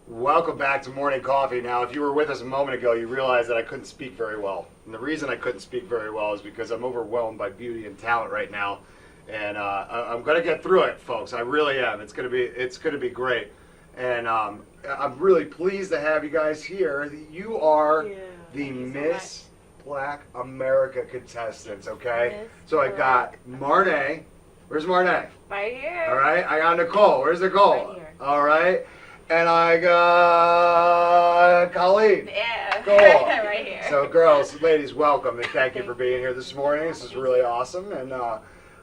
Welcome back to Morning Coffee. Now, if you were with us a moment ago, you realized that I couldn't speak very well. And the reason I couldn't speak very well is because I'm overwhelmed by beauty and talent right now. And I'm going to get through it, folks. I really am. It's going to be great. And I'm really pleased to have you guys here. You are the Miss Black America contestants, okay? So I got Marnay. Where's Marnay? Right here. All right. I got Nicole. Where's Nicole? Right here. All right. And I got Colleen. Yeah. Cool. Right here. So, girls, ladies, welcome and thank you for being here this morning. This is really awesome. And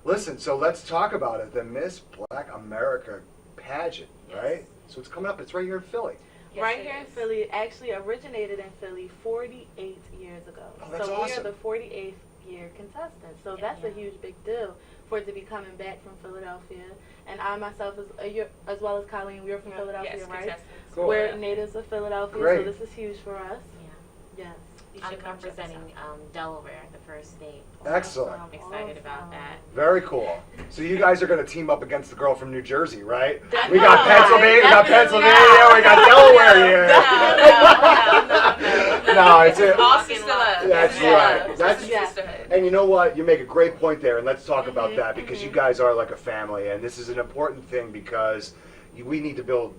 listen, so let's talk about it. The Miss Black America pageant, right? So it's coming up. It's right here in Philly. Yes, right here in Philly. It actually originated in Philly 48 years ago. Oh, that's so awesome. We are the 48th year contestants. So that's a huge big deal for it to be coming back from Philadelphia. And I myself, as well as Colleen, we're from Philadelphia, right? Cool. We're natives of Philadelphia, Great. so this is huge for us. Yes. I'm representing Delaware, the first state. Excellent. I'm excited about that. Very cool. So you guys are going to team up against the girl from New Jersey, right? Definitely. We got Pennsylvania, we got Delaware here. No, it's it. All sister love. That's right. That's sisterhood. And you know what? You make a great point there, and let's talk about that because you guys are like a family, and this is an important thing because we need to build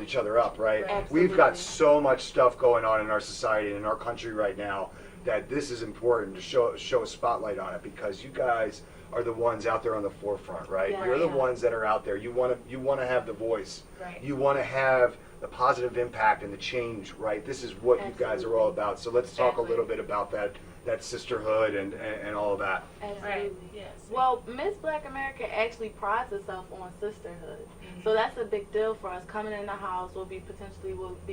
each other up, right? Absolutely. We've got so much stuff going on in our society and in our country right now that this is important to show a spotlight on it because you guys are the ones out there on the forefront, right? Yeah. You're the ones that are out there. You want to have the voice. Right. You want to have the positive impact and the change, right? This is what you guys are all about. So let's talk a little bit about that sisterhood and all of that. Absolutely. Right. Yes. Well, Miss Black America actually prides itself on sisterhood. So that's a big deal for us. Coming in the house, we'll be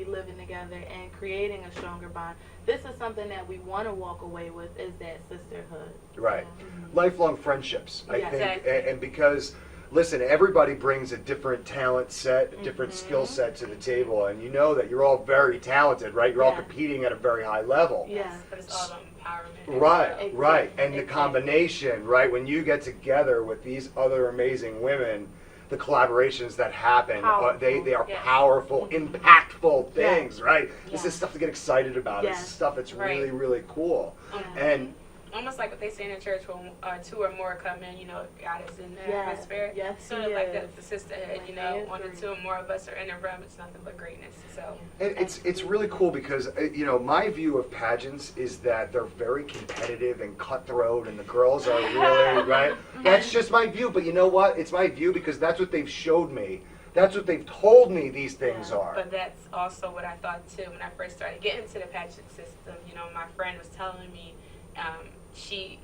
living together and creating a stronger bond. This is something that we want to walk away with is that sisterhood. Right. Lifelong friendships, I Yeah. think. Exactly. And because, listen, everybody brings a different talent set, a different skill set to the table. And you know that you're all very talented, right? You're all competing at a very high level. Yeah. But it's all about empowerment. Right, Exactly. right. And the Exactly. combination, right, when you get together with these other amazing women, the collaborations that happen, they are powerful, impactful things, right? This is stuff to get excited about. This is stuff that's really, really cool. And almost like what they say in the church when two or more come in, God is in the atmosphere. Yes, sort of like the sisterhood, one or two or more of us are in the room, it's nothing but greatness. So and it's really cool because my view of pageants is that they're very competitive and cutthroat, and the girls are really right. That's just my view, but you know what? It's my view because that's what they've showed me. That's what they've told me these things are. But that's also what I thought too when I first started getting into the pageant system. My friend was telling me. She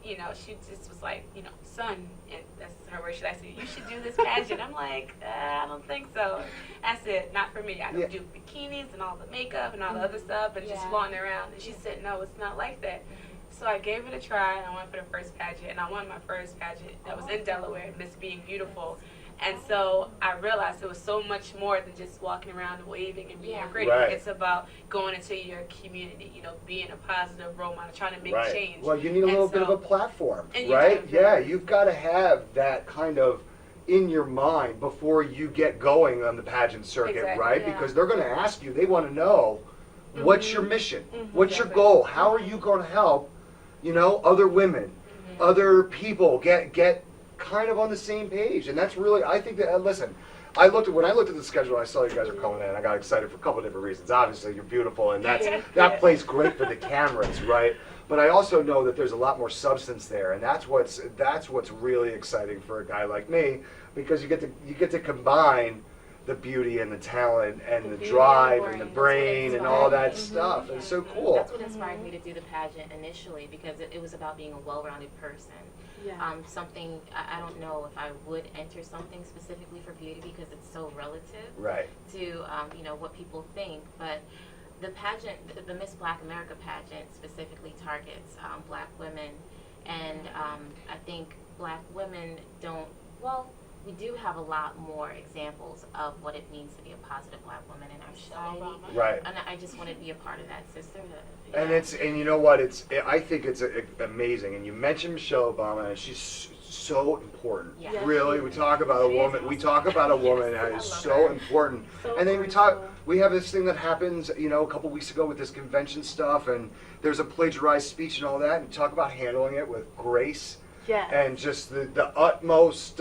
just was like, son, and that's her word. I said, you should do this pageant. I'm like, I don't think so. I said, not for me. I don't do bikinis and all the makeup and all the other stuff and just flaunting around. And she said, no, it's not like that. So I gave it a try, and I went for the first pageant, and I won my first pageant that was in Delaware, Miss Being Beautiful. And so I realized it was so much more than just walking around and waving and being pretty. Right. It's about going into your community, being a positive role model, trying to make change. Well, you need a little bit of a platform, And right? you do. Yeah, you've got to have that kind of in your mind before you get going on the pageant circuit, Exactly, right? yeah. Because they're going to ask you, they want to know, what's your mission? What's your goal? How are you going to help, other women, other people get kind of on the same page? And that's really, I think that, listen, when I looked at the schedule, I saw you guys are coming in, I got excited for a couple of different reasons. Obviously, you're beautiful, and that plays great for the cameras, right? But I also know that there's a lot more substance there, and that's what's really exciting for a guy like me, because you get to combine the beauty and the talent and the drive and the brain and all that stuff. It's so cool. That's what inspired me to do the pageant initially because it was about being a well-rounded person. Yeah. Something, I don't know if I would enter something specifically for beauty because it's so relative to, what people think. But the pageant, the Miss Black America pageant specifically targets Black women. And I think Black women we do have a lot more examples of what it means to be a positive black woman in our society. Right. And I just want to be a part of that sisterhood. And you know what? I think it's amazing. And you mentioned Michelle Obama, and she's so important. Yeah. Yes, Really, she we is. talk about a woman. We talk about a woman that is so important. So And then grateful. we have this thing that happens, a couple weeks ago with this convention stuff, and there's a plagiarized speech and all that, and talk about handling it with grace. Yes. And just the utmost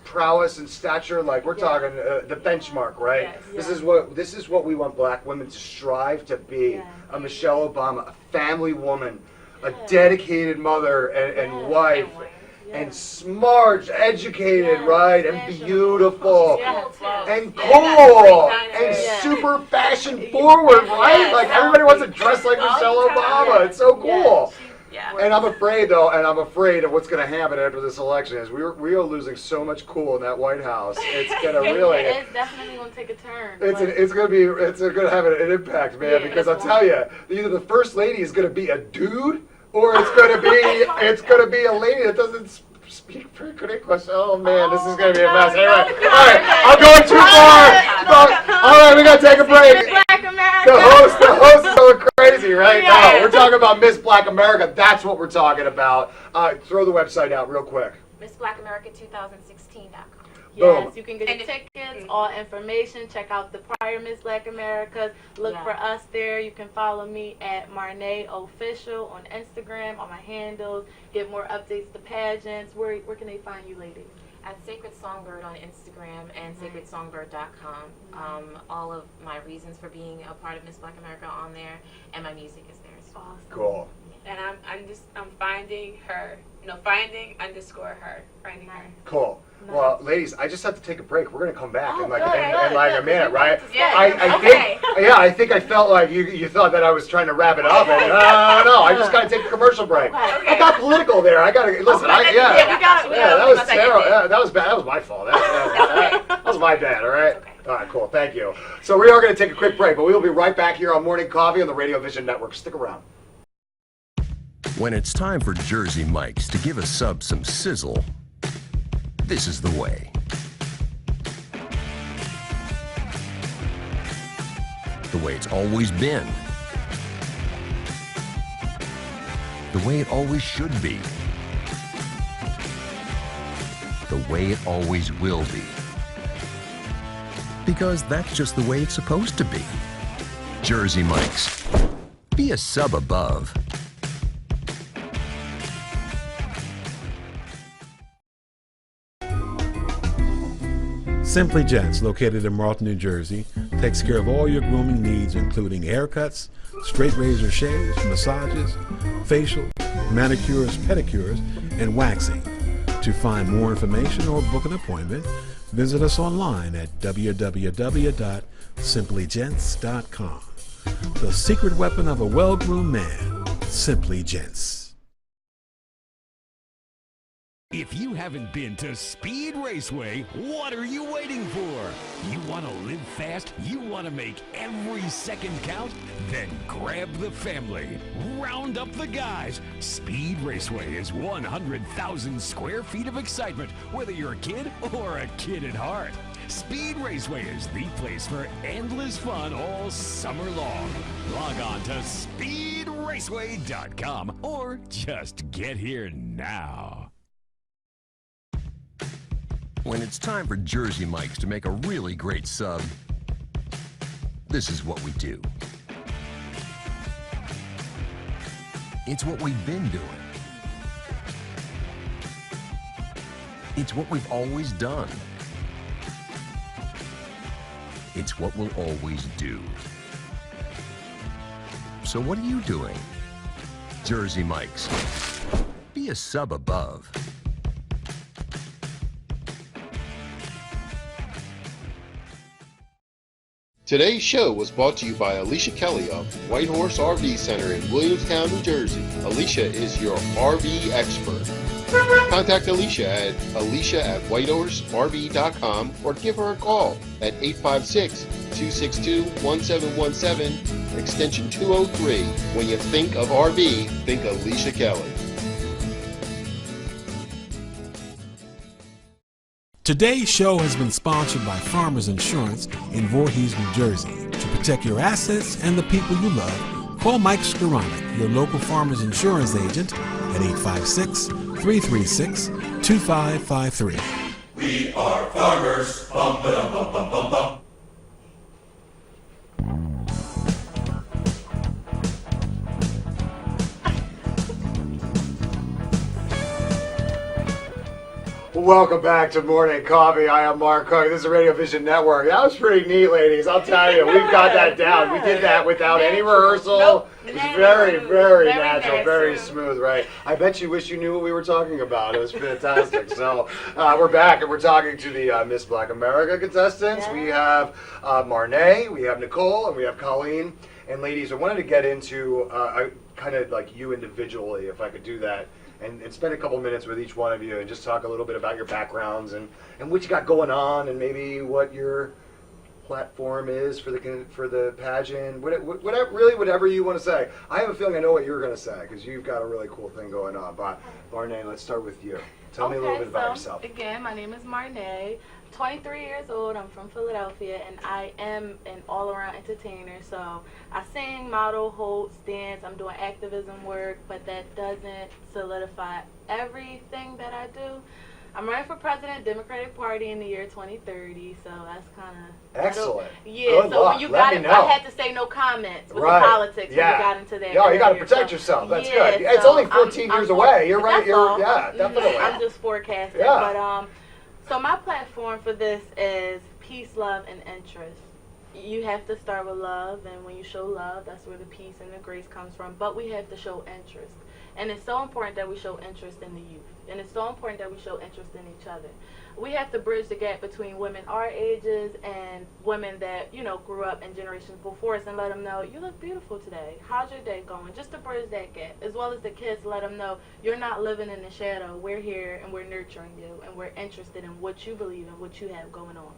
prowess and stature, like we're talking the benchmark, right? Yes. This is what we want black women to strive to be. Yes. A Michelle Obama, a family woman, a Yes. dedicated mother and Yes. wife, and Yes. smart, educated, Yes. right, and Fashionable. beautiful. Yes. And Yeah, cool, that's and Yeah. super fashion forward, right? Yes. Like everybody wants to dress like All Michelle the time. Obama. It's so cool. Yeah. And I'm afraid of what's going to happen after this election is we are losing so much cool in that White House. It's going to really, It's definitely going to take a turn. it's going to have an impact, man. Yeah, because I'll it's tell you, either the first lady is going to be a dude, or it's going to be a lady that doesn't speak pretty good English. Oh man, this is going to be a mess. Anyway, all right, I'm going too far. All right, we got to take a break. Black America. The host is going crazy right now. Yeah. We're talking about Miss Black America. That's what we're talking about. Throw the website out real quick. MissBlackAmerica2016.com. Yes, Boom. you can get And the if- tickets, all information. Check out the prior Miss Black Americas. Look Yeah. for us there. You can follow me at Marnay Official on Instagram, on my handles. Get more updates to pageants. Where can they find you, ladies? At Sacred Songbird on Instagram and sacredsongbird.com. All of my reasons for being a part of Miss Black America on there, and my music is there as well. Awesome. Cool. And I'm finding her, finding her. Cool. Nice. Well, ladies, I just have to take a break. We're gonna come back Oh, in like good, in good, like a good, minute, 'cause we right? want to Yeah, I think I felt like you thought that I was trying to wrap it up, and no, I just gotta take a commercial break. Okay. I got political there. I gotta listen. Yeah, we got it. Yeah, that we was must have terrible. it. Yeah, that was bad. That was my fault. That was my bad. All right. Okay. All right. Cool. Thank you. So we are gonna take a quick break, but we will be right back here on Morning Coffee on the Radio Vision Network. Stick around. When it's time for Jersey Mike's to give a sub some sizzle, this is the way. The way it's always been. The way it always should be. The way it always will be. Because that's just the way it's supposed to be. Jersey Mike's. Be a sub above. Simply Gents, located in Marlton, New Jersey, takes care of all your grooming needs, including haircuts, straight razor shaves, massages, facial, manicures, pedicures, and waxing. To find more information or book an appointment, visit us online at www.simplygents.com. The secret weapon of a well-groomed man, Simply Gents. If you haven't been to Speed Raceway, what are you waiting for? You want to live fast? You want to make every second count? Then grab the family. Round up the guys. Speed Raceway is 100,000 square feet of excitement, whether you're a kid or a kid at heart. Speed Raceway is the place for endless fun all summer long. Log on to speedraceway.com or just get here now. When it's time for Jersey Mike's to make a really great sub, this is what we do. It's what we've been doing. It's what we've always done. It's what we'll always do. So what are you doing? Jersey Mike's. Be a sub above. Today's show was brought to you by Alicia Kelly of White Horse RV Center in Williamstown, New Jersey. Alicia is your RV expert. Contact Alicia at alicia@whitehorserv.com or give her a call at 856-262-1717, extension 203. When you think of RV, think Alicia Kelly. Today's show has been sponsored by Farmers Insurance in Voorhees, New Jersey. To protect your assets and the people you love, call Mike Skoranek, your local Farmers Insurance agent, at 856-336-2553. We are farmers. Bum, ba-dum, bum, bum, bum, bum. Welcome back to Morning Coffee. I am Mark Cook. This is Radio Vision Network. That was pretty neat, ladies. I'll tell you, we've got that down. We did that without any rehearsal. Nope. It was very natural, very smooth, right? I bet you wish you knew what we were talking about. It was fantastic. So we're back, and we're talking to the Miss Black America contestants. Yeah. We have Marnay, we have Nicole, and we have Colleen. And ladies, I wanted to get into kind of like you individually, if I could do that. And spend a couple minutes with each one of you and just talk a little bit about your backgrounds and what you got going on and maybe what your platform is for the pageant, whatever you want to say. I have a feeling I know what you're going to say because you've got a really cool thing going on. But Marnay, let's start with you. Tell me a little bit about yourself. Again, my name is Marnay. 23 years old. I'm from Philadelphia, and I am an all-around entertainer. So I sing, model, hold, dance. I'm doing activism work, but that doesn't solidify everything that I do. I'm running for president, Democratic Party in the year 2030. So that's kind of excellent. Yeah. Good so luck. when you Let got me it, know. I had to say no comments with the politics when you got into that. Yeah, you got to area. protect So, yourself. That's yeah, good. It's so only 14 years away. You're right. Definitely. I'm just forecasting, Yeah. but so my platform for this is peace, love, and interest. You have to start with love, and when you show love, that's where the peace and the grace comes from. But we have to show interest. And it's so important that we show interest in the youth. And it's so important that we show interest in each other. We have to bridge the gap between women our ages and women that, grew up in generations before us and let them know, you look beautiful today. How's your day going? Just to bridge that gap. As well as the kids, let them know you're not living in the shadow. We're here and we're nurturing you and we're interested in what you believe and what you have going on.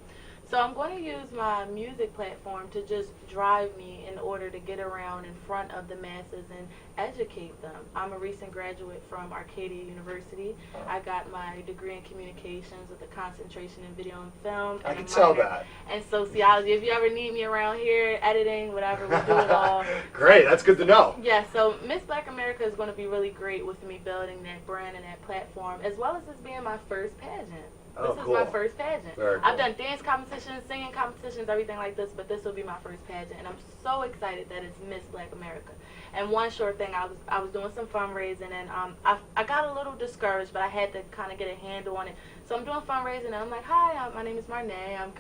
So I'm going to use my music platform to just drive me in order to get around in front of the masses and educate them. I'm a recent graduate from Arcadia University. I got my degree in communications with a concentration in video and film. I can tell that. And sociology. If you ever need me around here, editing, whatever, we do it all. Great, that's good to know. Yeah, so Miss Black America is going to be really great with me building that brand and that platform, as well as this being my first pageant. This is my first pageant. Very cool. I've done dance competitions, singing competitions, everything like this, but this will be my first pageant, and I'm so excited that it's Miss Black America. And one short thing, I was doing some fundraising, and I got a little discouraged, but I had to kind of get a handle on it. So I'm doing fundraising, and I'm like, hi, my name is Marnay. I'm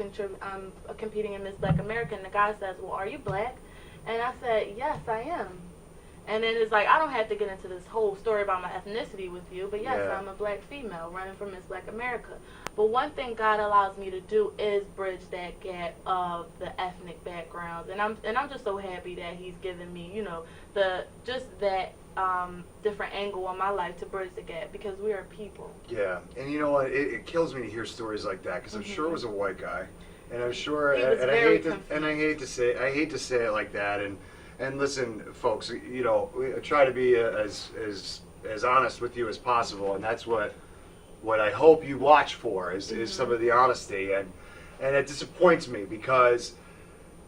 competing in Miss Black America, and the guy says, well, are you black? And I said, yes, I am. And then it's like, I don't have to get into this whole story about my ethnicity with you, but yes, I'm a black female running for Miss Black America. But one thing God allows me to do is bridge that gap of the ethnic backgrounds, and I'm just so happy that He's given me, that different angle on my life to bridge the gap because we are people. Yeah, and you know what? It kills me to hear stories like that because I'm sure it was a white guy, and I'm sure, and I hate to say it like that, and listen, folks, we try to be as honest with you as possible, and that's what I hope you watch for is some of the honesty, and it disappoints me because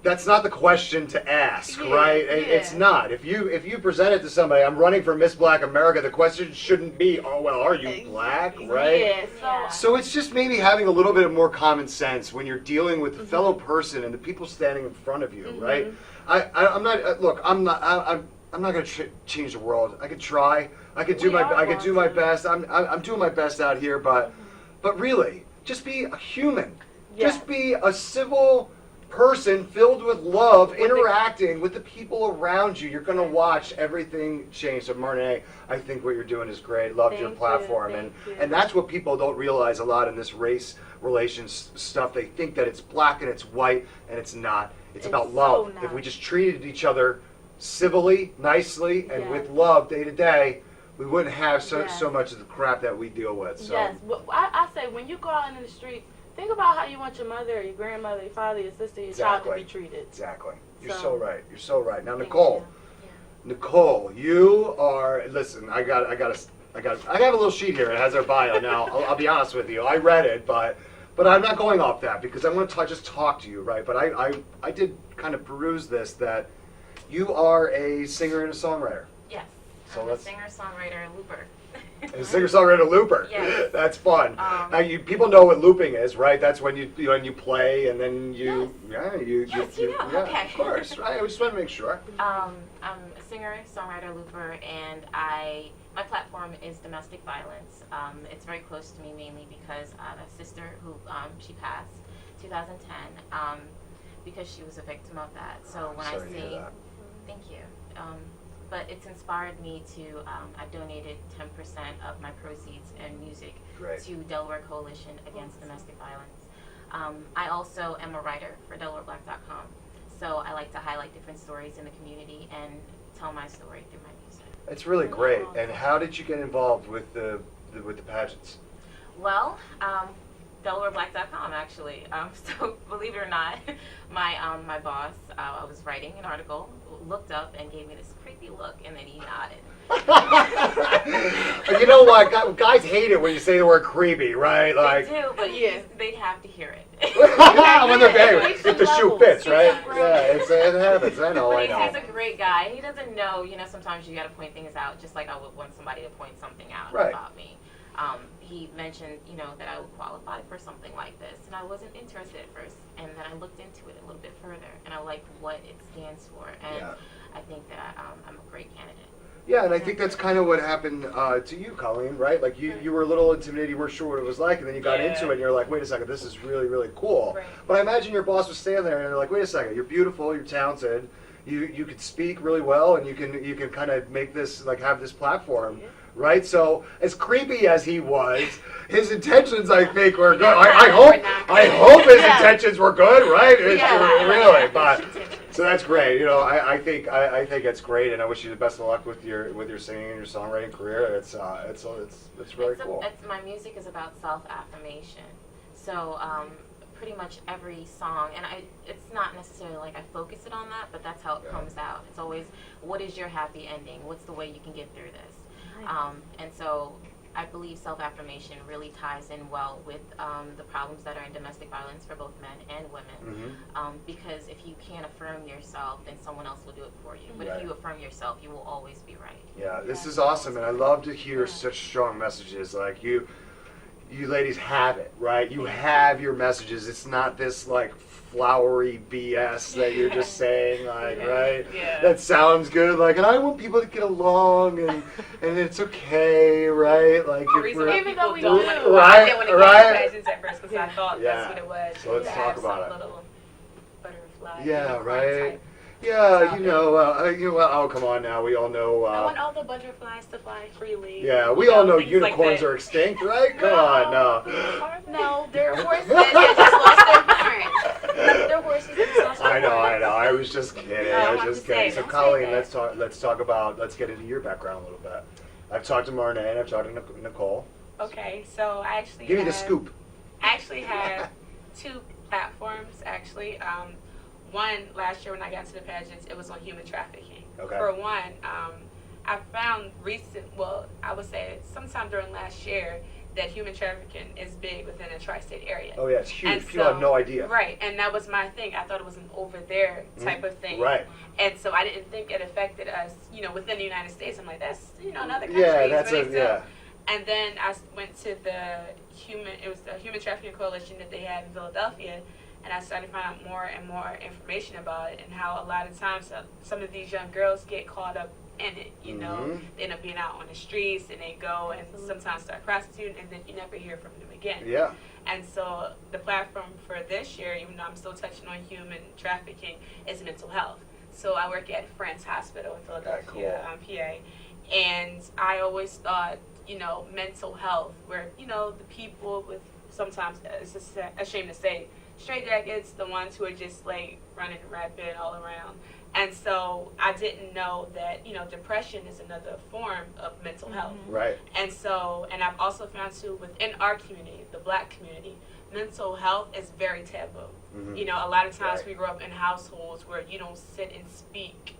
that's not the question to ask, right? Yeah. It's not. If you present it to somebody, I'm running for Miss Black America, the question shouldn't be, oh well, are you black, right? Yeah. So it's just maybe having a little bit more common sense when you're dealing with the fellow person and the people standing in front of you, right? I'm not going to change the world. I could try. I could do my best. I'm doing my best out here, but really, just be a human. Yes. Just be a civil person filled with love, interacting with the people around you. You're going to watch everything change. So Marnay, I think what you're doing is great. Loved your platform, and that's what people don't realize a lot in this race relations stuff. They think that it's black and it's white, and it's not. It's about love. If we just treated each other civilly, nicely, and with love day to day, we wouldn't have so much of the crap that we deal with. So. Yes, but I say when you go out into the street, think about how you want your mother, or your grandmother, your father, your sister, your child to be treated. Exactly. You're so right. You're so right. Now, Nicole. Nicole, you are. Listen, I have a little sheet here. It has her bio. Now, I'll be honest with you. I read it, but But I'm not going off that because I want to just talk to you, right? But I did kind of peruse this, that you are a singer and a songwriter. Yes. So I'm a let's- singer, songwriter, looper. A singer-songwriter looper. Yes. That's fun. Now, people know what looping is, right? That's when you play and then you, Yes, you know. yeah, Okay. of course, right? I just want to make sure. I'm a singer, songwriter, looper, and my platform is domestic violence. It's very close to me mainly because I have a sister who she passed 2010 because she was a victim of that. So when Sorry I to hear sing, that. thank you. But it's inspired me to, I donated 10% of my proceeds and music Great. to Delaware Coalition Against Domestic Violence. I also am a writer for DelawareBlack.com. So I like to highlight different stories in the community and tell my story through my music. It's really great. And how did you get involved with the pageants? Well, DelawareBlack.com actually. So believe it or not, my boss, I was writing an article, looked up and gave me this creepy look, and then he nodded. You know what? Guys hate it when you say the word creepy, right? Like, They do, but they have to hear it. when they're big, if the shoe fits, right? Yeah, it happens. I know. But he's a great guy. He doesn't know, sometimes you got to point things out, just like I would want somebody to point something out Right. about me. He mentioned, that I would qualify for something like this, and I wasn't interested at first. And then I looked into it a little bit further, and I liked what it stands for, and I think that I'm a great candidate. Yeah, and I think that's kind of what happened to you, Colleen, right? Like you were a little intimidated, you weren't sure what it was like, and then you got into it, and you're like, wait a second, this is really, really cool. Right. But I imagine your boss was standing there, and they're like, wait a second, you're beautiful, you're talented, you could speak really well, and you can kind of make this, like, have this platform. Right, so as creepy as he was, his intentions I think were good. I hope his intentions were good, right? Really, but so that's great. I think it's great, and I wish you the best of luck with your singing and your songwriting career. It's really cool. My music is about self-affirmation, so pretty much every song, and it's not necessarily like I focus it on that, but that's how it comes out. It's always, what is your happy ending? What's the way you can get through this? And so I believe self-affirmation really ties in well with the problems that are in domestic violence for both men and women. Because if you can't affirm yourself, then someone else will do it for you. But if you affirm yourself, you will always be right. Yeah, this is awesome, and I love to hear such strong messages. Like you ladies have it, right? You have your messages. It's not this like flowery BS that you're just saying, like, right? Yeah. That sounds good, like, and I want people to get along, and it's okay, right? Like, The if reason we're, why people don't want to Right, I didn't want to right. get pageants at first because I thought that's what it was. So let's To talk have about some it. little butterfly. Yeah, unicorn right. type. Yeah, oh, come on now, we all know. I want all the butterflies to fly freely. Yeah, we all know things like unicorns that. are extinct, right? Come on, no. No, they're horses that just lost their parents. They're horses that just lost their I know. parents. I was just kidding. I'm just just kidding. saying, So, don't say Colleen, that. let's get into your background a little bit. I've talked to Marna and I've talked to Nicole. Okay, so I actually Give me the have- scoop. I actually have two platforms, actually. One, last year when I got into the pageants, it was on human trafficking. Okay. For one, I found I would say sometime during last year, that human trafficking is big within the tri-state area. Oh yeah, it's huge. And People have no idea. Right, and that was my thing. I thought it was an over there type of thing. Right. And so I didn't think it affected us, within the United States. I'm like, that's, another country. Yeah, that's right? yeah. And then I went to the Human Trafficking Coalition that they had in Philadelphia, and I started to find out more and more information about it and how a lot of times some of these young girls get caught up in it, They end up being out on the streets and they go and sometimes start prostituting and then you never hear from them again. Yeah. And so the platform for this year, even though I'm still touching on human trafficking, is mental health. So I work at Friends Hospital in Philadelphia, PA, and I always thought, mental health, where, the people with sometimes, it's just a shame to say, straight jackets, the ones who are just like running rapid all around. And so I didn't know that, depression is another form of mental health. Right. And I've also found too, within our community, the Black community, mental health is very taboo. A lot of times we grow up in households where you don't sit and speak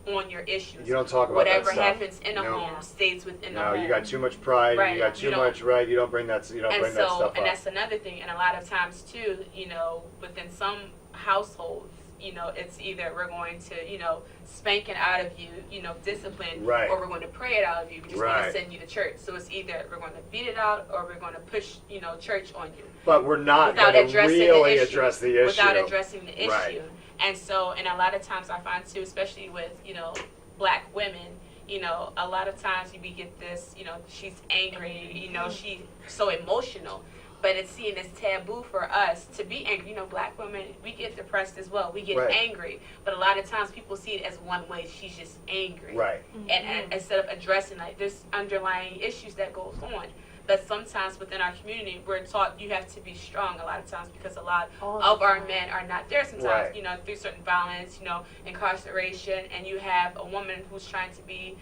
on your issues. You don't talk about whatever that stuff. happens in the No. home stays within the No, home. you got too much pride. Right. You got too much. Right. You don't bring that. You don't and bring that stuff up. And that's another thing. And a lot of times too, you know, within some households, you know, it's either we're going to, you know, spank it out of you, you know, discipline, Right. or we're going to pray it out of you. We just want Right. to send you to church. So it's either we're going to beat it out or we're going to push, you know, church on you. But we're not Without going to addressing really the issue. address the issue. Without addressing the issue. Right. And so, and a lot of times I find too, especially with, you know, black women, you know, a lot of times we get this, you know, she's angry, you know, she's so emotional. But it's seen as taboo for us to be angry. You know, black women, we get depressed as well. We get Right. angry. But a lot of times people see it as one way. She's just angry. Right. And instead of addressing, like, there's underlying issues that goes on. But sometimes within our community, we're taught you have to be strong a lot of times because a lot of our men are not there sometimes, Right. you know, through certain violence, you know, incarceration. And you have a woman who's trying to be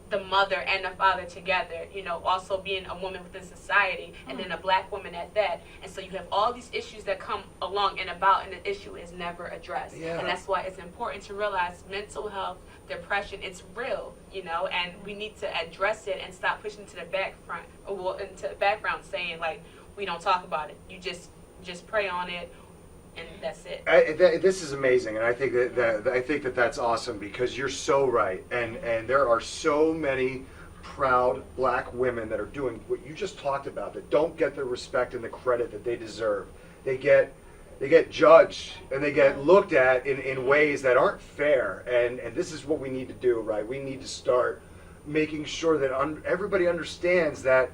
the mother and the father together, you know, also being a woman within society, and then a black woman at that. And so you have all these issues that come along and about, and the issue is never addressed. Yeah. And that's why it's important to realize mental health, depression, it's real, you know, and we need to address it and stop pushing to the into the background saying, like, we don't talk about it. You just pray on it, and that's it. This is amazing, and I think that that's awesome because you're so right, and there are so many proud black women that are doing what you just talked about that don't get the respect and the credit that they deserve. They get judged and they get looked at in ways that aren't fair, and this is what we need to do, right? We need to start making sure that everybody understands that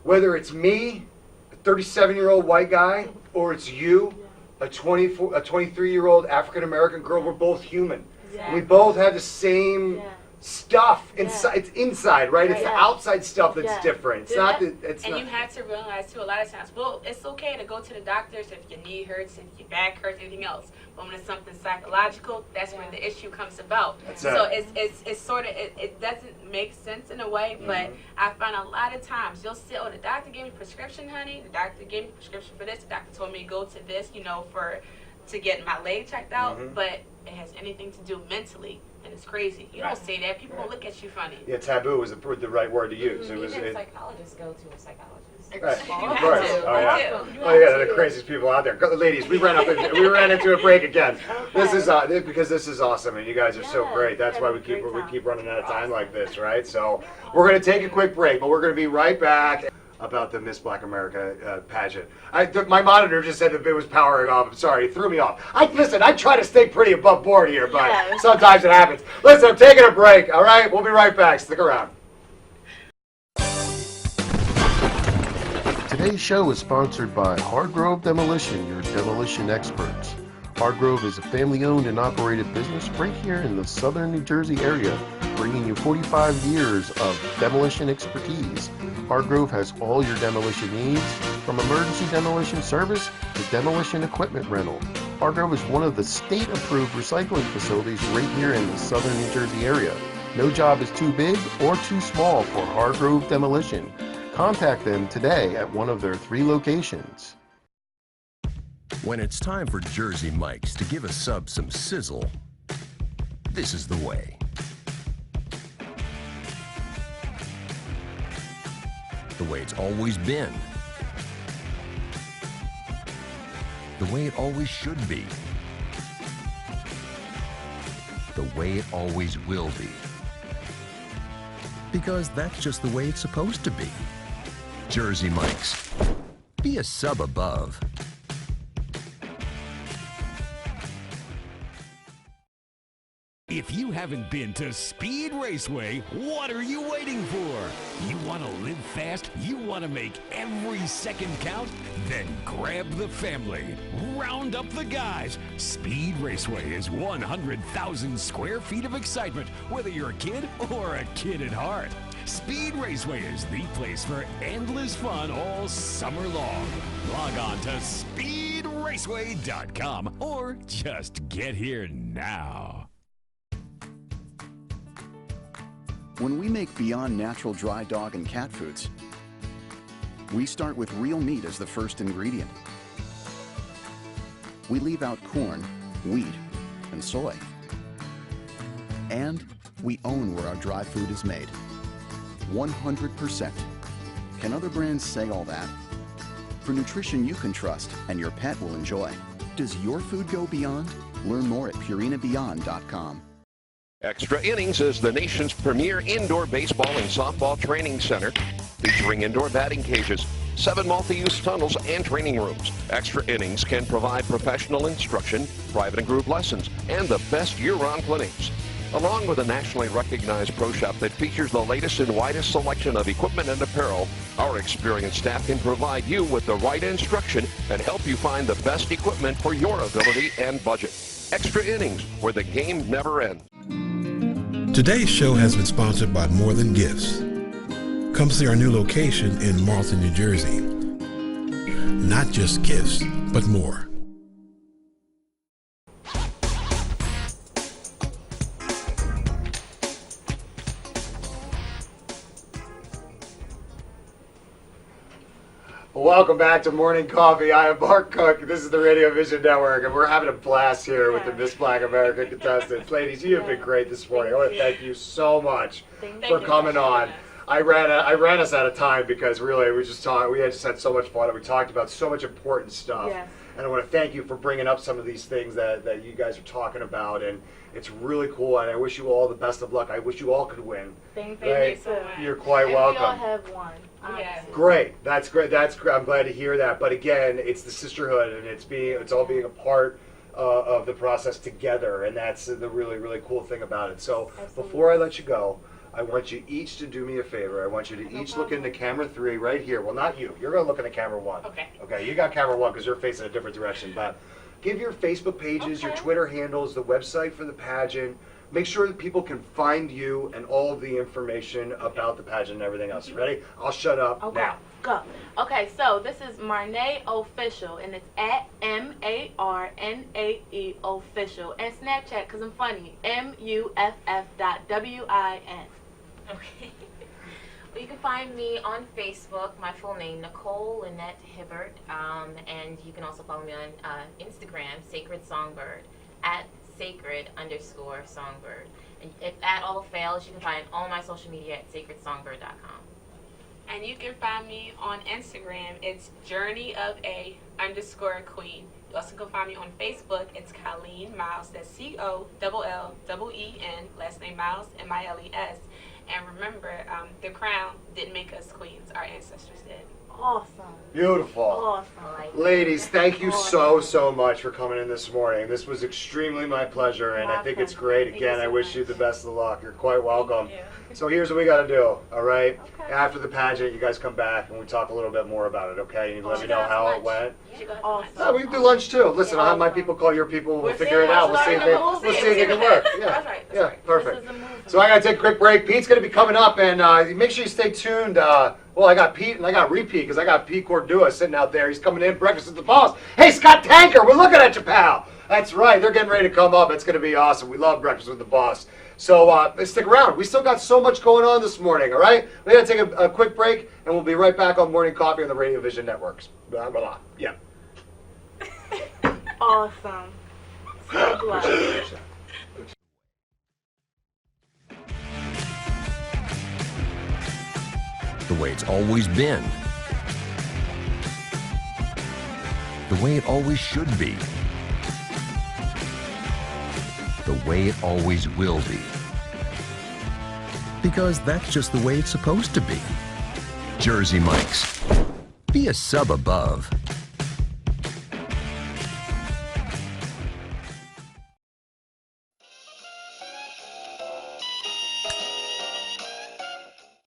whether it's me, a 37-year-old white guy, or it's you, a 23-year-old African-American girl, we're both human. Exactly. We both have the same stuff inside. Yeah. It's inside, right? It's the Yeah. outside stuff that's Yeah. different. It's Yeah. not that. It's And not. you have to realize too, a lot of times, well, it's okay to go to the doctors if your knee hurts, if your back hurts, anything else. But when it's something psychological, that's when the issue comes about. That's so it. it's sort of it doesn't make sense in a way, but I find a lot of times you'll say, oh, the doctor gave me a prescription, honey. The doctor gave me a prescription for this. The doctor told me to go to this, you know, to get my leg checked out. But it has anything to do mentally. And it's crazy. You don't say that. People will look at you funny. Yeah, taboo is the right word to use. It was. Even It, psychologists go to a psychologist. right. You Of have course. to. Oh yeah. You Oh yeah. They're the craziest people out there. Ladies, we ran into a break again. This is because this is awesome, and you guys are so Yes, great. That's why we having a keep great time. running out of time like this, right? So we're gonna take a quick break, but we're gonna be right back about the Miss Black America pageant. My monitor just said that it was powering off. I'm sorry, it threw me off. Listen, I try to stay pretty above board here, but Yeah. sometimes it happens. Listen, I'm taking a break, all right? We'll be right back. Stick around. Today's show is sponsored by Hargrove Demolition, your demolition experts. Hargrove is a family-owned and operated business right here in the southern New Jersey area, bringing you 45 years of demolition expertise. Hargrove has all your demolition needs, from emergency demolition service to demolition equipment rental. Hargrove is one of the state-approved recycling facilities right here in the southern New Jersey area. No job is too big or too small for Hargrove Demolition. Contact them today at one of their 3 locations. When it's time for Jersey Mike's to give a sub some sizzle, this is the way. The way it's always been. The way it always should be. The way it always will be. Because that's just the way it's supposed to be. Jersey Mike's. Be a sub above. If you haven't been to Speed Raceway, what are you waiting for? You want to live fast? You want to make every second count? Then grab the family. Round up the guys. Speed Raceway is 100,000 square feet of excitement, whether you're a kid or a kid at heart. Speed Raceway is the place for endless fun all summer long. Log on to speedraceway.com or just get here now. When we make Beyond Natural dry dog and cat foods, we start with real meat as the first ingredient. We leave out corn, wheat, and soy. And we own where our dry food is made. 100%. Can other brands say all that? For nutrition you can trust and your pet will enjoy. Does your food go beyond? Learn more at purinabeyond.com. Extra Innings is the nation's premier indoor baseball and softball training center, featuring indoor batting cages, 7 multi-use tunnels, and training rooms. Extra Innings can provide professional instruction, private and group lessons, and the best year-round clinics. Along with a nationally recognized pro shop that features the latest and widest selection of equipment and apparel, our experienced staff can provide you with the right instruction and help you find the best equipment for your ability and budget. Extra Innings, where the game never ends. Today's show has been sponsored by More Than Gifts. Come see our new location in Marlton, New Jersey. Not just gifts, but more. Welcome back to Morning Coffee. I am Mark Cook. This is the Radio Vision Network, and we're having a blast here with the Miss Black America contestants. Ladies, you have been great this morning. I want to thank you so much for coming on. I ran us out of time because really we just had so much fun and we talked about so much important stuff. Yes. And I want to thank you for bringing up some of these things that you guys are talking about, and it's really cool, and I wish you all the best of luck. I wish you all could win. Thank you so much. You're quite welcome. We all have one. Yeah. Great. That's great. That's great. I'm glad to hear that. But again, it's the sisterhood, and it's all being a part of the process together, and that's the really, really cool thing about it. So before I let you go, I want you each to do me a favor. I want you to each look into camera 3 right here. Well, not you. You're going to look into camera 1. Okay. Okay, you got camera 1 because you're facing a different direction. But give your Facebook pages, your Twitter handles, the website for the pageant. Make sure that people can find you and all of the information about the pageant and everything else. You ready? I'll shut up now. Go. Okay, so this is Marnae Official, and it's at MARNAE Official. And Snapchat, because I'm funny, MUFF.WIN. Okay. Well, you can find me on Facebook, my full name, Nicole Lynette Hibbert, and you can also follow me on Instagram, Sacred Songbird, at sacred_songbird. And if that all fails, you can find all my social media at sacredsongbird.com. And you can find me on Instagram. It's journeyofa_queen. You also can find me on Facebook. It's Colleen Miles. That's COLLEEN. Last name Miles, MILES. And remember, the crown didn't make us queens. Our ancestors did. Awesome. Beautiful. Awesome. Ladies, thank you so much for coming in this morning. This was extremely my pleasure, and I think it's great. Again, I wish you the best of luck. You're quite welcome. So here's what we got to do, all right? Okay. After the pageant, you guys come back and we talk a little bit more about it, okay? You let me know how it went. Awesome. No, we can do lunch too. Listen, I'll have my people call your people. We'll figure it out. We'll see if it can work. Yeah, perfect. So I got to take a quick break. Pete's going to be coming up, and make sure you stay tuned. Well, I got Pete and I got Repeat because I got Pete Cordua sitting out there. He's coming in, breakfast with the boss. Hey, Scott Tanker, we're looking at you, pal. That's right. They're getting ready to come up. It's going to be awesome. We love breakfast with the boss. So stick around. We still got so much going on this morning, all right? We got to take a quick break, and we'll be right back on Morning Coffee on the Radio Vision Networks. Blah, blah, blah. Yeah. Awesome. So blessed. The way it's always been. The way it always should be. The way it always will be. Because that's just the way it's supposed to be. Jersey Mike's. Be a sub above.